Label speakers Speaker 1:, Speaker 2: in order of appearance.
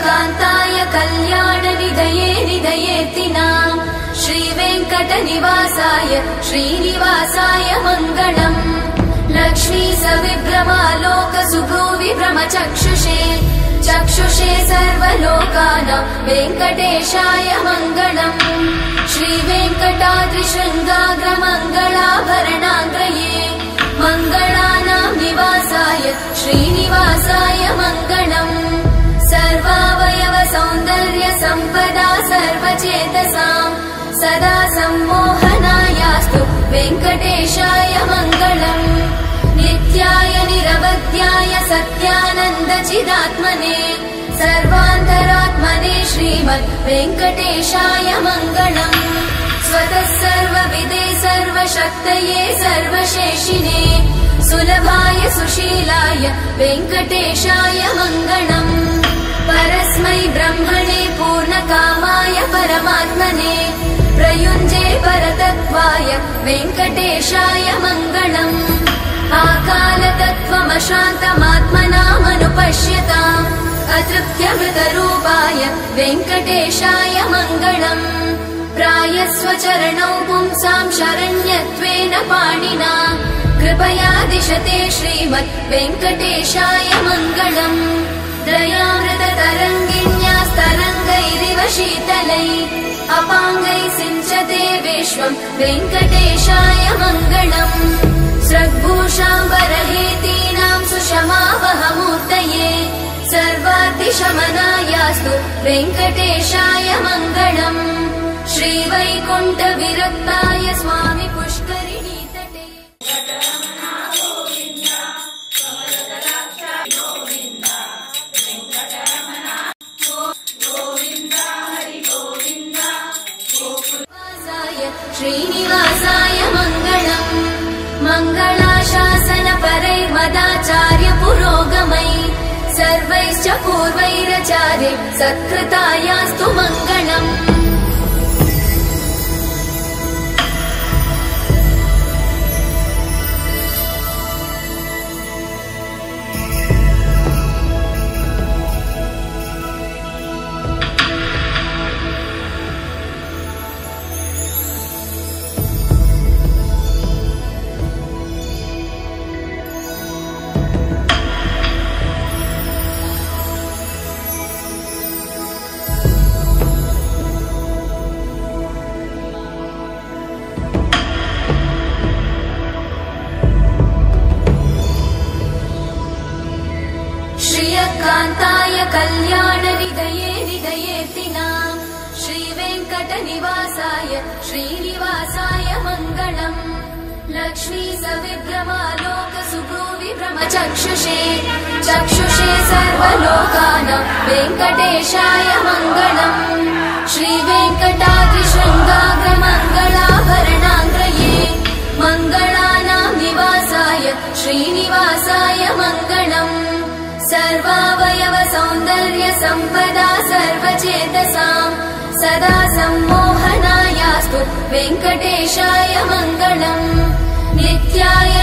Speaker 1: श्रियकान्ताय कल्याणनिधये निधयेऽर्तिनाम् श्रीवेङ्कटनिवासाय श्रीनिवासाय मङ्गलम् लक्ष्मी सविभ्रमालोकसुभ्रूविभ्रमचक्षुषे चक्षुषे सर्वलोकानां वेङ्कटेशाय मङ्गलम् श्रीवेङ्कटाद्रिशृङ्गाग्रमङ्गलाभरणाग्रये मङ्गलानां निवासाय श्रीनिवासाय मङ्गलम् सर्वावयव सौन्दर्य सम्पदा सर्वचेतसां सदा सम्मोहनायास्तु वेङ्कटेशाय मङ्गलम् नित्याय निरवध्याय सत्यानन्दचिदात्मने सर्वान्तरात्मने श्रीमद् वेङ्कटेशाय मङ्गलम् स्वतः सर्वविदे सर्वशक्तये सर्वशेषिने सुलभाय सुशीलाय वेङ्कटेशाय मङ्गलम् परस्मै ब्रह्मणे पूर्णकामाय परमात्मने प्रयुञ्जे परतत्त्वाय वेङ्कटेशाय मङ्गलम् आकालतत्त्वमशान्तमात्मनामनुपश्यताम् अतृप्त्यमृतरूपाय वेङ्कटेशाय मङ्गलम् प्रायस्वचरणौ पुंसां शरण्यत्वेन पाणिना कृपया दिशते श्रीमद् वेङ्कटेशाय मङ्गलम् दयामृततरङ्गिण्यास्तरङ्गैरिव शीतलै अपाङ्गैः सिञ्चते विश्वम् वेङ्कटेशाय मङ्गलम् स्रग्भूषाम्बरहेतीनां सुषमावहमूर्तये सर्वार्थिशमनायास्तु वेङ्कटेशाय मङ्गलम् श्रीवैकुण्ठविरक्ताय स्वामि पुष्करिणीतटे श्रीनिवासाय मङ्गलम् मङ्गलाशासनपरैर्मदाचार्य पुरोगमै सर्वैश्च पूर्वैराचार्यै सत्कृतायास्तु मङ्गलम् श्रियकान्ताय कल्याणनिधये निधयेऽर्तिनाम् श्रीवेङ्कटनिवासाय श्रीनिवासाय मङ्गलम् लक्ष्मी सविभ्रमालोकसुभ्रूविभ्रमचक्षुषे चक्षुषे सर्वलोकानां वेङ्कटेशाय मङ्गलम् श्रीवेङ्कटाद्रिशृङ्गाग्रमङ्गलाभरणाग्रये मङ्गलानां निवासाय श्रीनिवासाय मङ्गलम् सर्वावयव सौन्दर्य सम्पदा सर्वचेतसां सदा सम्मोहनायास्तु वेङ्कटेशाय मङ्गलम् नित्याय